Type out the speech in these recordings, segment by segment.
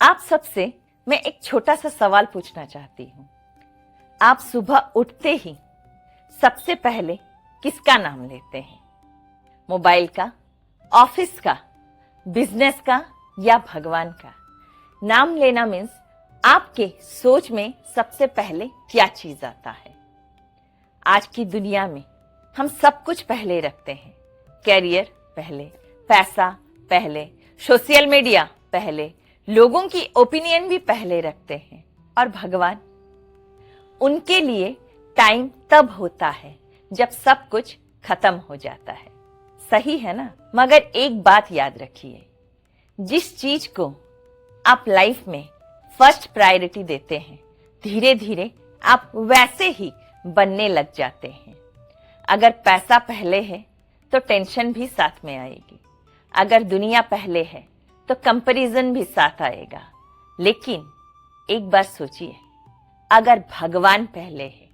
आप सबसे मैं एक छोटा सा सवाल पूछना चाहती हूँ। आप सुबह उठते ही सबसे पहले किसका नाम लेते हैं? मोबाइल का, ऑफिस का, बिजनेस का या भगवान का? नाम लेना मीन्स आपके सोच में सबसे पहले क्या चीज आता है? आज की दुनिया में हम सब कुछ पहले रखते हैं। कैरियर पहले, पैसा पहले, सोशल मीडिया पहले, लोगों की ओपिनियन भी पहले रखते हैं। और भगवान, उनके लिए टाइम तब होता है जब सब कुछ खत्म हो जाता है। सही है ना? मगर एक बात याद रखिए, जिस चीज को आप लाइफ में फर्स्ट प्रायोरिटी देते हैं, धीरे धीरे आप वैसे ही बनने लग जाते हैं। अगर पैसा पहले है तो टेंशन भी साथ में आएगी। अगर दुनिया पहले है तो कंपैरिजन भी साथ आएगा। लेकिन एक बार सोचिए, अगर भगवान पहले है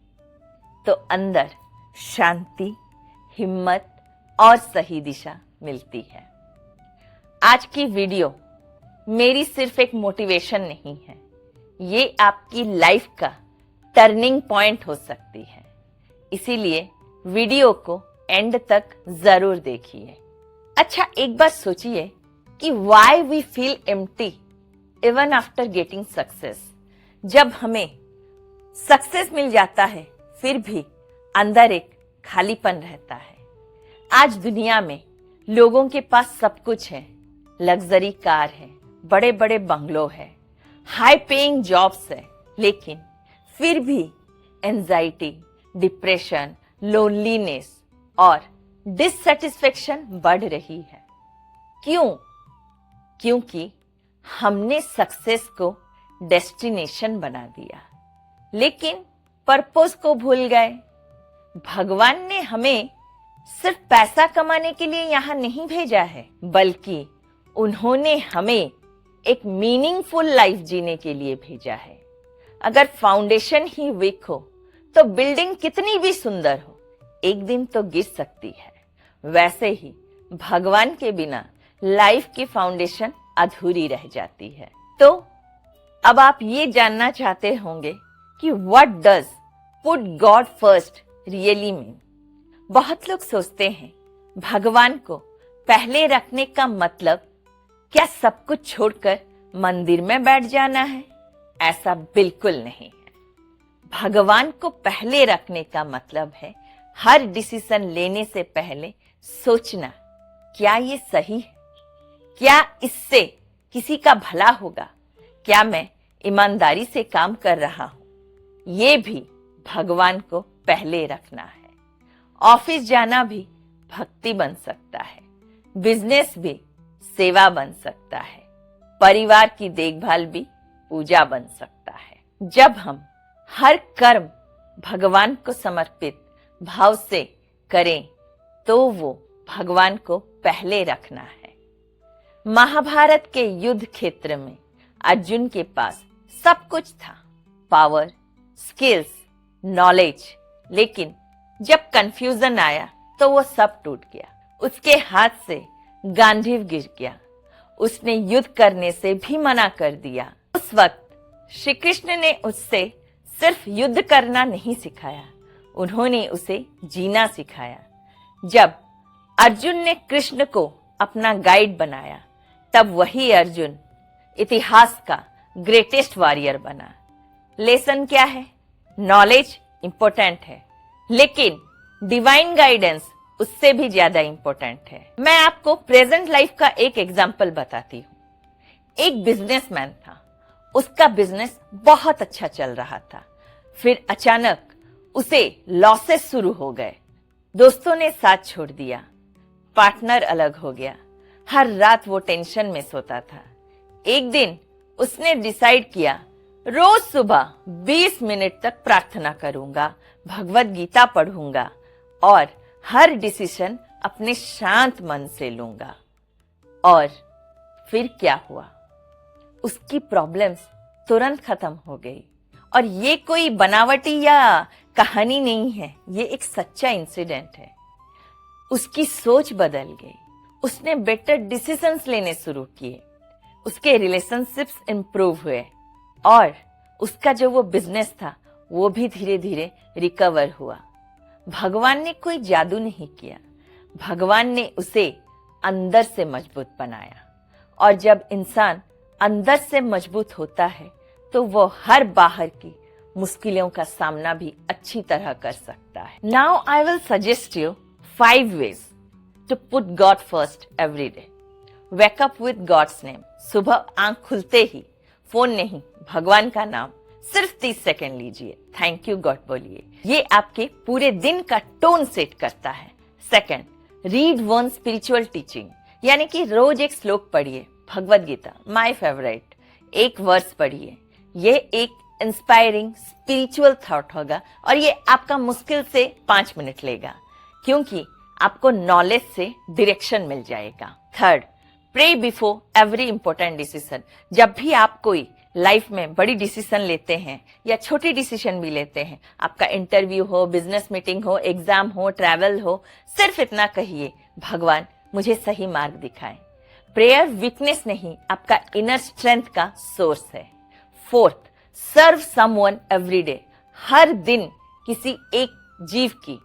तो अंदर शांति, हिम्मत और सही दिशा मिलती है। आज की वीडियो मेरी सिर्फ एक मोटिवेशन नहीं है, ये आपकी लाइफ का टर्निंग पॉइंट हो सकती है। इसीलिए वीडियो को एंड तक जरूर देखिए। अच्छा, एक बार सोचिए कि why we feel empty even after getting success. जब हमें सक्सेस मिल जाता है फिर भी अंदर एक खालीपन रहता है। आज दुनिया में लोगों के पास सब कुछ है, लग्जरी कार है, बड़े बड़े बंगलो है, हाई पेइंग जॉब्स है, लेकिन फिर भी एंजाइटी, डिप्रेशन, लोनलीनेस और डिससेटिस्फेक्शन बढ़ रही है। क्यों? क्योंकि हमने सक्सेस को डेस्टिनेशन बना दिया, लेकिन पर्पस को भूल गए। भगवान ने हमें सिर्फ पैसा कमाने के लिए यहाँ नहीं भेजा है, बल्कि उन्होंने हमें एक मीनिंगफुल लाइफ जीने के लिए भेजा है। अगर फाउंडेशन ही वीक हो तो बिल्डिंग कितनी भी सुंदर हो, एक दिन तो गिर सकती है। वैसे ही भगवान के बिना लाइफ की फाउंडेशन अधूरी रह जाती है। तो अब आप ये जानना चाहते होंगे कि what does put God first really mean? बहुत लोग सोचते हैं भगवान को पहले रखने का मतलब क्या सब कुछ छोड़कर मंदिर में बैठ जाना है? ऐसा बिल्कुल नहीं है। भगवान को पहले रखने का मतलब है हर डिसीजन लेने से पहले सोचना, क्या ये सही है? क्या इससे किसी का भला होगा? क्या मैं ईमानदारी से काम कर रहा हूं? ये भी भगवान को पहले रखना है। ऑफिस जाना भी भक्ति बन सकता है, बिजनेस भी सेवा बन सकता है, परिवार की देखभाल भी पूजा बन सकता है। जब हम हर कर्म भगवान को समर्पित भाव से करें तो वो भगवान को पहले रखना है। महाभारत के युद्ध क्षेत्र में अर्जुन के पास सब कुछ था, पावर, स्किल्स, नॉलेज, लेकिन जब कंफ्यूजन आया तो वो सब टूट गया। उसके हाथ से गांडीव गिर गया। उसने युद्ध करने से भी मना कर दिया। उस वक्त श्री कृष्ण ने उससे सिर्फ युद्ध करना नहीं सिखाया, उन्होंने उसे जीना सिखाया। जब अर्जुन ने कृष्ण को अपना गाइड बनाया, तब वही अर्जुन इतिहास का ग्रेटेस्ट वॉरियर बना। लेसन क्या है? नॉलेज इंपॉर्टेंट है, लेकिन डिवाइन गाइडेंस उससे भी ज्यादा इंपॉर्टेंट है। मैं आपको प्रेजेंट लाइफ का एक एग्जाम्पल बताती हूँ। एक बिजनेसमैन था, उसका बिजनेस बहुत अच्छा चल रहा था। फिर अचानक उसे लॉसेस शुरू हो गए। दोस्तों ने साथ छोड़ दिया, पार्टनर अलग हो गया, हर रात वो टेंशन में सोता था। एक दिन उसने डिसाइड किया, रोज सुबह 20 मिनट तक प्रार्थना करूंगा, भगवत गीता पढ़ूंगा और हर डिसीजन अपने शांत मन से लूंगा। और फिर क्या हुआ? उसकी प्रॉब्लम्स तुरंत खत्म हो गई। और ये कोई बनावटी या कहानी नहीं है, ये एक सच्चा इंसिडेंट है। उसकी सोच बदल गई, उसने बेटर डिसीजंस लेने शुरू किए, उसके रिलेशनशिप्स इंप्रूव हुए और उसका जो वो बिजनेस था वो भी धीरे धीरे रिकवर हुआ। भगवान ने कोई जादू नहीं किया, भगवान ने उसे अंदर से मजबूत बनाया। और जब इंसान अंदर से मजबूत होता है तो वो हर बाहर की मुश्किलों का सामना भी अच्छी तरह कर सकता है। Now I will suggest you 5 ways to put God first every day. Wake up with God's name. सुबह आंख खुलते ही फोन नहीं, भगवान का नाम सिर्फ 30 सेकंड लीजिए, थैंक यू गॉड बोलिए। ये आपके पूरे दिन का टोन सेट करता है। Second, read one spiritual teaching, यानी कि रोज एक श्लोक पढ़िए, भगवत गीता माय फेवरेट, एक वर्स पढ़िए। ये एक इंस्पायरिंग स्पिरिचुअल थॉट होगा और ये आपका मुश्किल से 5 मिनट लेगा, क्योंकि आपको नॉलेज से डायरेक्शन मिल जाएगा। Third, pray before every important decision. जब भी आप कोई लाइफ में बड़ी डिसीजन लेते हैं या छोटी डिसीजन भी लेते हैं, आपका इंटरव्यू हो, बिजनेस मीटिंग हो, एग्जाम हो, ट्रैवल हो, सिर्फ इतना कहिए, भगवान मुझे सही मार्ग दिखाएं। प्रेयर वीकनेस नहीं, आपका इनर स्ट्रेंथ का सोर्स है। फोर्थ, सर्व समवन एवरी डे। हर दिन किसी एक जीव की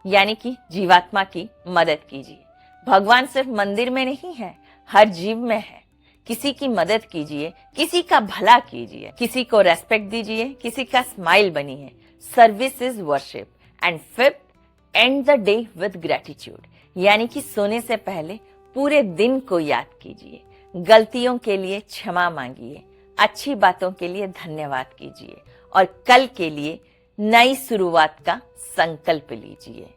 यानी कि जीवात्मा की मदद कीजिए। भगवान सिर्फ मंदिर में नहीं है, हर जीव में है। किसी की मदद कीजिए, किसी का भला कीजिए, किसी को रेस्पेक्ट दीजिए, किसी का स्माइल बनिए। Service is worship. And fifth, and the day with gratitude, यानी कि सोने से पहले पूरे दिन को याद कीजिए, गलतियों के लिए क्षमा मांगिए, अच्छी बातों के लिए धन्यवाद कीजिए और कल के लिए नई शुरुआत का संकल्प लीजिए।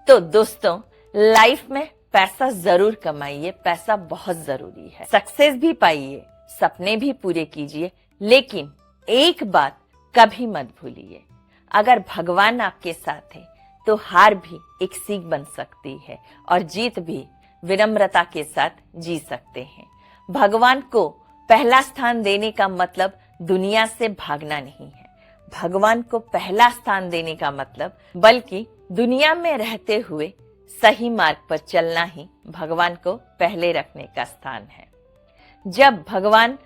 तो दोस्तों, लाइफ में पैसा जरूर कमाइए, पैसा बहुत जरूरी है। सक्सेस भी पाइए, सपने भी पूरे कीजिए, लेकिन एक बात कभी मत भूलिए, अगर भगवान आपके साथ है तो हार भी एक सीख बन सकती है और जीत भी विनम्रता के साथ जी सकते हैं। भगवान को पहला स्थान देने का मतलब दुनिया से भागना नहीं है। भगवान को पहला स्थान देने का मतलब बल्कि दुनिया में रहते हुए सही मार्ग पर चलना ही भगवान को पहले रखने का स्थान है। जब भगवान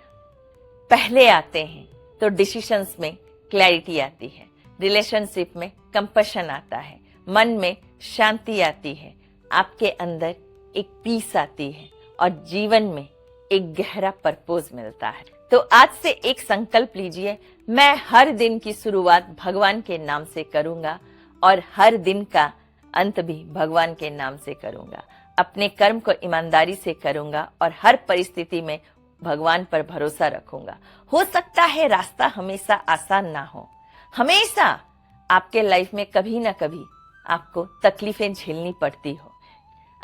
पहले आते हैं तो डिसीजंस में क्लैरिटी आती है, रिलेशनशिप में कंपैशन आता है, मन में शांति आती है, आपके अंदर एक पीस आती है और जीवन में एक गहरा पर्पस मिलता है। तो आज से एक संकल्प लीजिए, मैं हर दिन की शुरुआत भगवान के नाम से करूंगा और हर दिन का अंत भी भगवान के नाम से करूंगा। अपने कर्म को ईमानदारी से करूंगा और हर परिस्थिति में भगवान पर भरोसा रखूंगा। हो सकता है रास्ता हमेशा आसान ना हो, हमेशा आपके लाइफ में कभी ना कभी आपको तकलीफें झेलनी पड़ती हो।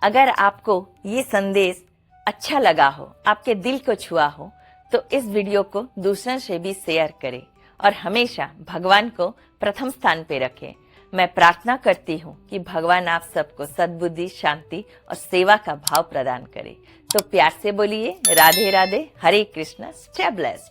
अगर आपको ये संदेश अच्छा लगा हो, आपके दिल को छुआ हो, तो इस वीडियो को दूसरों से भी शेयर करें और हमेशा भगवान को प्रथम स्थान पे रखें। मैं प्रार्थना करती हूँ कि भगवान आप सबको सद्बुद्धि, शांति और सेवा का भाव प्रदान करे। तो प्यार से बोलिए राधे राधे, हरे कृष्णा, स्टे ब्लेस्ड।